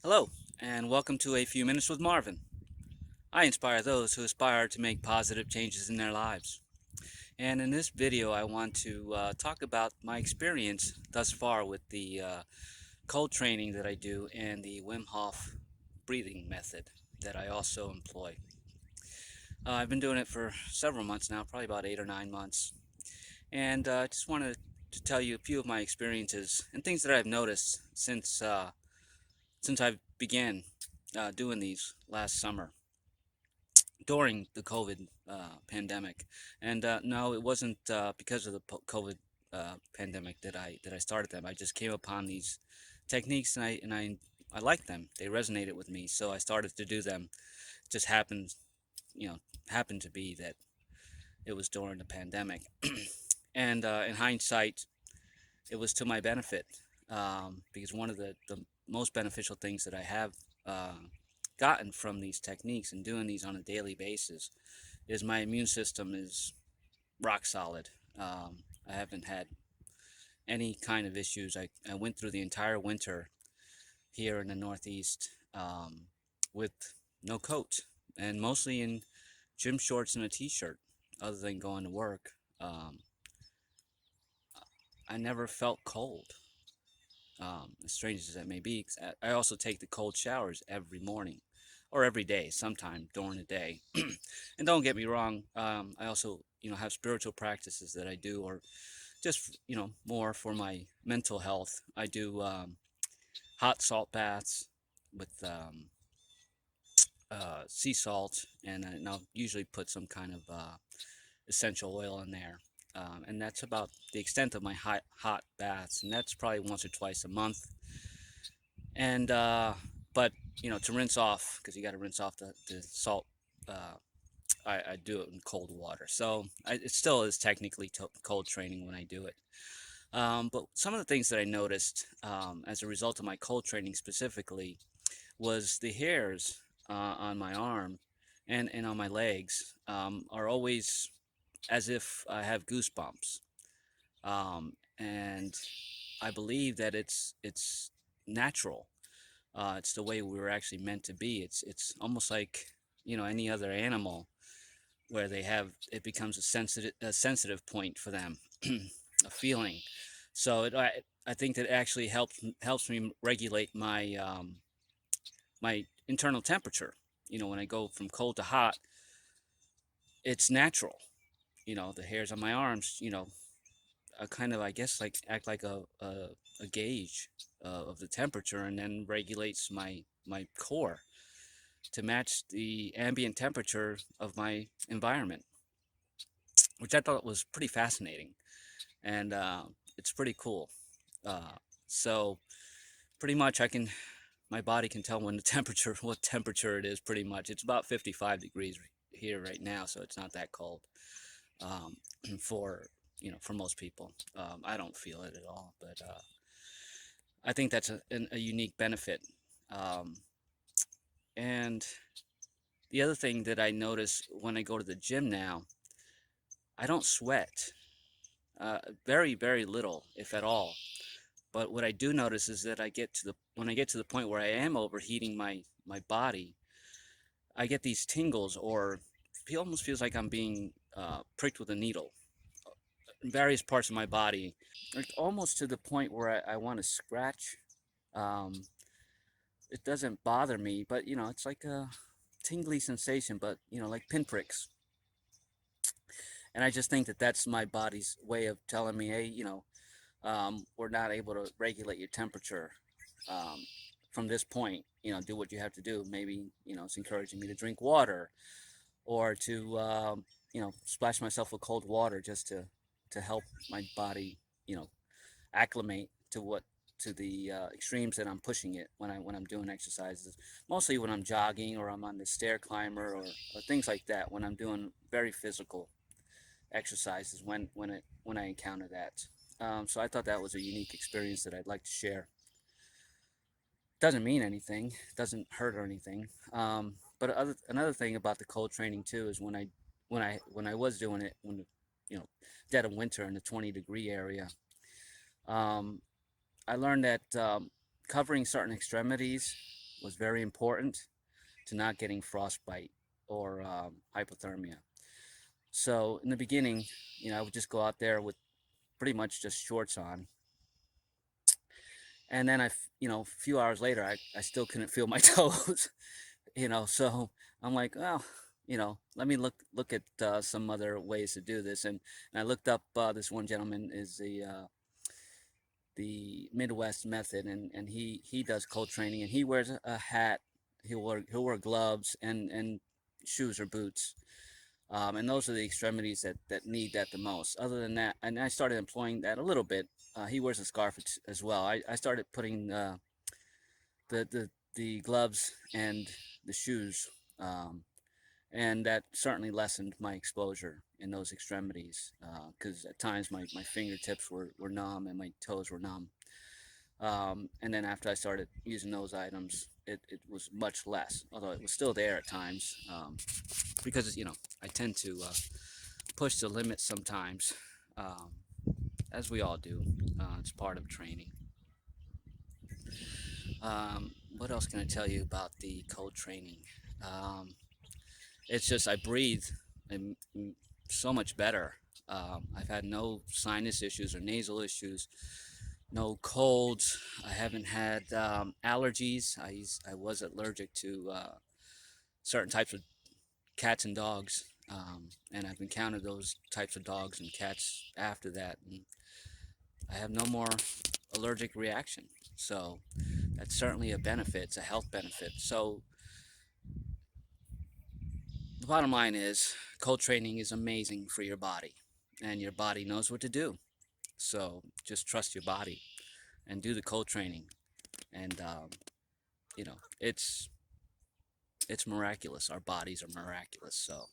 Hello, and welcome to A Few Minutes with Marvin. I inspire those who aspire to make positive changes in their lives. And in this video, I want to talk about my experience thus far with the cold training that I do and the Wim Hof breathing method that I also employ. I've been doing it for several months now, probably about 8 or 9 months. And I just wanted to tell you a few of my experiences and things that I've noticed since I began doing these last summer during the COVID pandemic. And no, it wasn't because of the COVID pandemic that I started them. I just came upon these techniques and I liked them. They resonated with me, so I started to do them. It just happened, you know, happened to be that it was during the pandemic. And in hindsight, it was to my benefit, because one of the most beneficial things that I have uh, gotten from these techniques and doing these on a daily basis is my immune system is rock solid. I haven't had any kind of issues. I went through the entire winter here in the Northeast with no coat and mostly in gym shorts and a t-shirt, other than going to work. Um, I never felt cold, as strange as that may be. 'Cause I also take the cold showers every morning or every day, sometime during the day. And don't get me wrong, I also, have spiritual practices that I do, or just, more for my mental health. I do hot salt baths with sea salt, and I'll usually put some kind of essential oil in there. And that's about the extent of my hot baths, and that's probably once or twice a month. And but to rinse off, because you got to rinse off the salt. Uh, I do it in cold water, so it still is technically cold training when I do it. But some of the things that I noticed as a result of my cold training specifically was the hairs on my arm and on my legs are always as if I have goosebumps. And I believe that it's natural. It's the way we were actually meant to be. It's almost like any other animal where it becomes a sensitive point for them, a feeling. So I think that actually helps me regulate my internal temperature. When I go from cold to hot, it's natural. The hairs on my arms, kind of, I guess, like act like a gauge of the temperature, and then regulates my core to match the ambient temperature of my environment, which I thought was pretty fascinating, and it's pretty cool. Uh, so pretty much my body can tell when the temperature, what temperature it is. Pretty much, it's about 55 degrees here right now, so it's not that cold. Um, for for most people, I don't feel it at all, but I think that's a unique benefit. Um, and the other thing that I notice when I go to the gym now, I don't sweat. Very, very little, if at all. But what I do notice is that when I get to the point where I am overheating my body, I get these tingles, or it almost feels like I'm being pricked with a needle in various parts of my body, like almost to the point where I want to scratch. Um, it doesn't bother me, but it's like a tingly sensation, but like pinpricks. And I just think that that's my body's way of telling me, hey, we're not able to regulate your temperature from this point. Do what you have to do. Maybe it's encouraging me to drink water, or to splash myself with cold water, just to help my body you know acclimate to the extremes that I'm pushing it when I'm doing exercises. Mostly when I'm jogging, or I'm on the stair climber, or things like that. When I'm doing very physical exercises, when I encounter that. So I thought that was a unique experience that I'd like to share. Doesn't mean anything, doesn't hurt or anything. But another thing about the cold training too is when I was doing it, when you know dead of winter in the 20-degree area, um, I learned that covering certain extremities was very important to not getting frostbite or hypothermia. So in the beginning, I would just go out there with pretty much just shorts on, and then a few hours later, I still couldn't feel my toes. So I'm like, well, let me look at some other ways to do this, and I looked up this one gentleman is the Midwest method, and he does cold training, and he wears a hat, he'll wear gloves and shoes or boots. And those are the extremities that need that the most. Other than that, and I started employing that a little bit. He wears a scarf as well. I started putting the, the the gloves and the shoes, um, and that certainly lessened my exposure in those extremities. Because at times my fingertips were numb and my toes were numb. And then after I started using those items, it was much less, although it was still there at times, because I tend to push the limit sometimes, um, as we all do. It's part of training. What else can I tell you about the cold training? Um, it's just I breathe and so much better. I've had no sinus issues or nasal issues, no colds. I haven't had allergies. I was allergic to certain types of cats and dogs, and I've encountered those types of dogs and cats after that, and I have no more allergic reaction. So that's certainly a benefit. It's a health benefit. So the bottom line is, cold training is amazing for your body, and your body knows what to do. So just trust your body and do the cold training, and it's miraculous. Our bodies are miraculous. So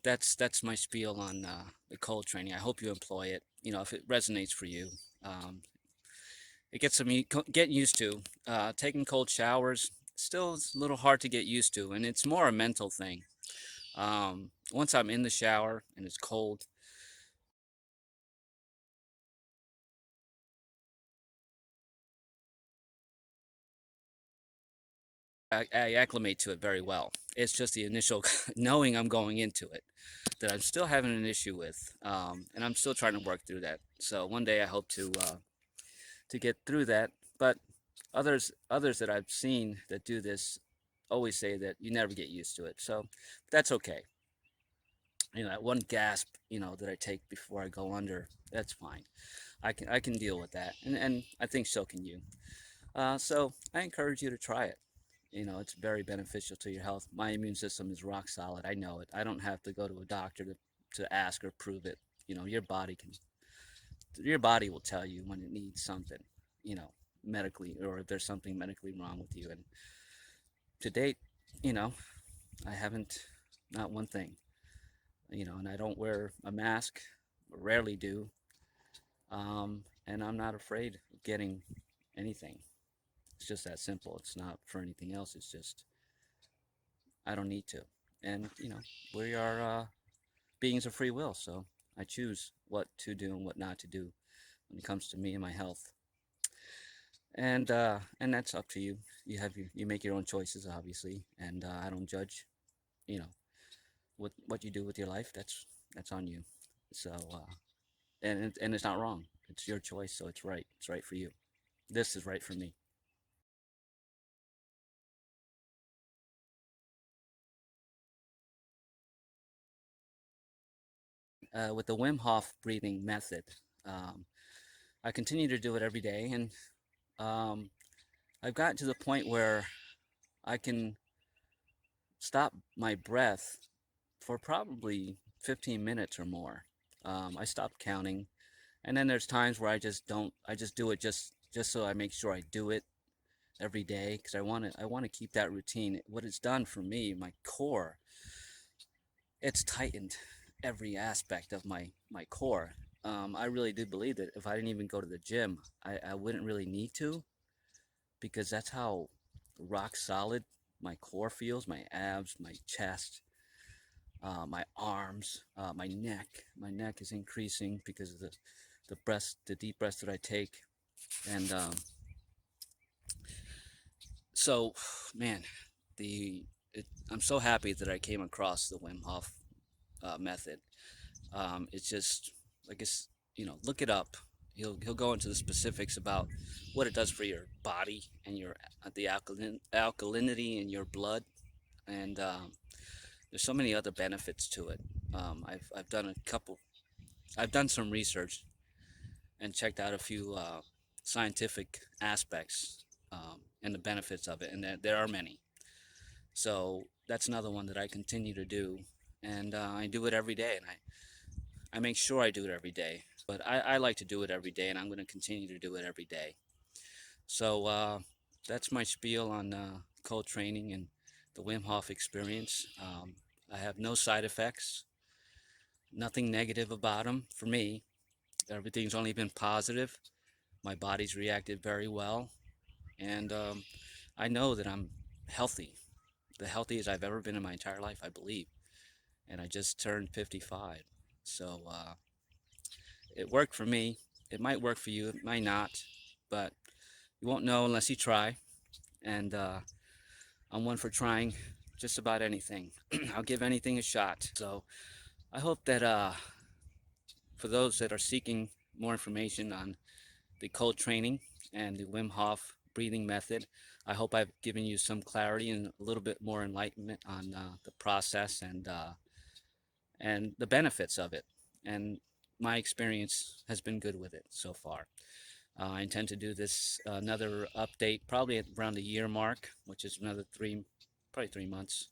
that's my spiel on the cold training. I hope you employ it. If it resonates for you, um, it gets some getting used to. Taking cold showers still is a little hard to get used to, and it's more a mental thing. Once I'm in the shower and it's cold, I acclimate to it very well. It's just the initial knowing I'm going into it that I'm still having an issue with, and I'm still trying to work through that. So one day I hope to get through that. But others that I've seen that do this always say that you never get used to it. So that's okay. That one gasp, that I take before I go under, that's fine. I can deal with that, and I think so can you. So I encourage you to try it. It's very beneficial to your health. My immune system is rock solid. I know it. I don't have to go to a doctor to ask or prove it. Your body will tell you when it needs something, you know, medically, or if there's something medically wrong with you. And to date, you know, I haven't, not one thing, and I don't wear a mask, rarely do. And I'm not afraid of getting anything. It's just that simple. It's not for anything else. It's just, I don't need to. And, we are beings of free will. So I choose what to do and what not to do when it comes to me and my health. And that's up to you. You make your own choices, obviously, and I don't judge. You know what you do with your life. That's on you. So and it's not wrong. It's your choice, so it's right. It's right for you. This is right for me. With the Wim Hof breathing method, um, I continue to do it every day, and um, I've gotten to the point where I can stop my breath for probably 15 minutes or more. I stopped counting, and then there's times where I just don't. I just do it just so I make sure I do it every day, because I want to keep that routine. What it's done for me, my core, it's tightened every aspect of my core. I really do believe that if I didn't even go to the gym, I wouldn't really need to, because that's how rock solid my core feels. My abs, my chest, my arms, my neck. My neck is increasing because of the deep breaths that I take, and So, man, the I'm so happy that I came across the Wim Hof method. It's just, I guess, look it up. He'll go into the specifics about what it does for your body and your the alkalinity in your blood, and there's so many other benefits to it. I've done a couple. I've done some research and checked out a few scientific aspects and the benefits of it, and there are many. So that's another one that I continue to do, and I do it every day, and I make sure I do it every day. But I like to do it every day, and I'm going to continue to do it every day. So that's my spiel on cold training and the Wim Hof experience. I have no side effects, nothing negative about them for me. Everything's only been positive. My body's reacted very well, and I know that I'm healthy, the healthiest I've ever been in my entire life, I believe. And I just turned 55. So it worked for me. It might work for you, it might not, but you won't know unless you try. And I'm one for trying just about anything. I'll give anything a shot. So I hope that for those that are seeking more information on the cold training and the Wim Hof breathing method, I hope I've given you some clarity and a little bit more enlightenment on the process and the benefits of it. And my experience has been good with it so far. I intend to do this another update probably at around the year mark, which is another probably 3 months.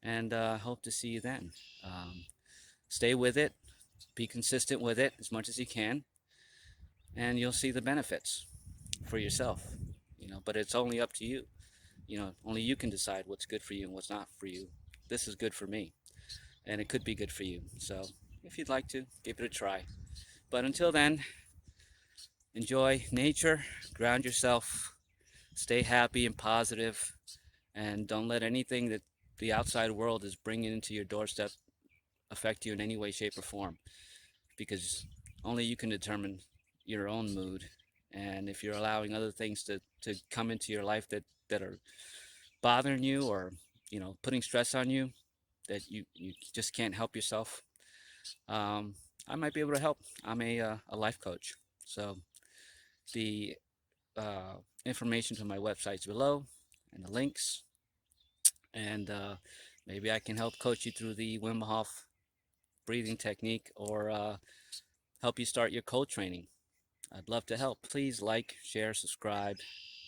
And hope to see you then. Stay with it, be consistent with it as much as you can, and you'll see the benefits for yourself. But it's only up to you. Only you can decide what's good for you and what's not for you. This is good for me, and it could be good for you. So if you'd like to, give it a try. But until then, enjoy nature, ground yourself, stay happy and positive, and don't let anything that the outside world is bringing into your doorstep affect you in any way, shape, or form, because only you can determine your own mood. And if you're allowing other things to come into your life that are bothering you or putting stress on you, that you just can't help yourself, um, I might be able to help. I'm a life coach. So the information to my website's below and the links, and maybe I can help coach you through the Wim Hof breathing technique, or help you start your cold training. I'd love to help. Please like, share, subscribe,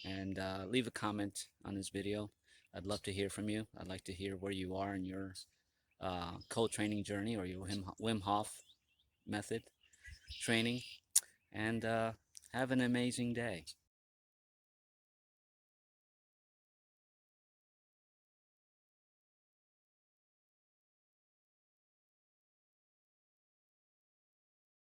and leave a comment on this video. I'd love to hear from you. I'd like to hear where you are in your cold training journey, or your Wim Hof method training. And have an amazing day.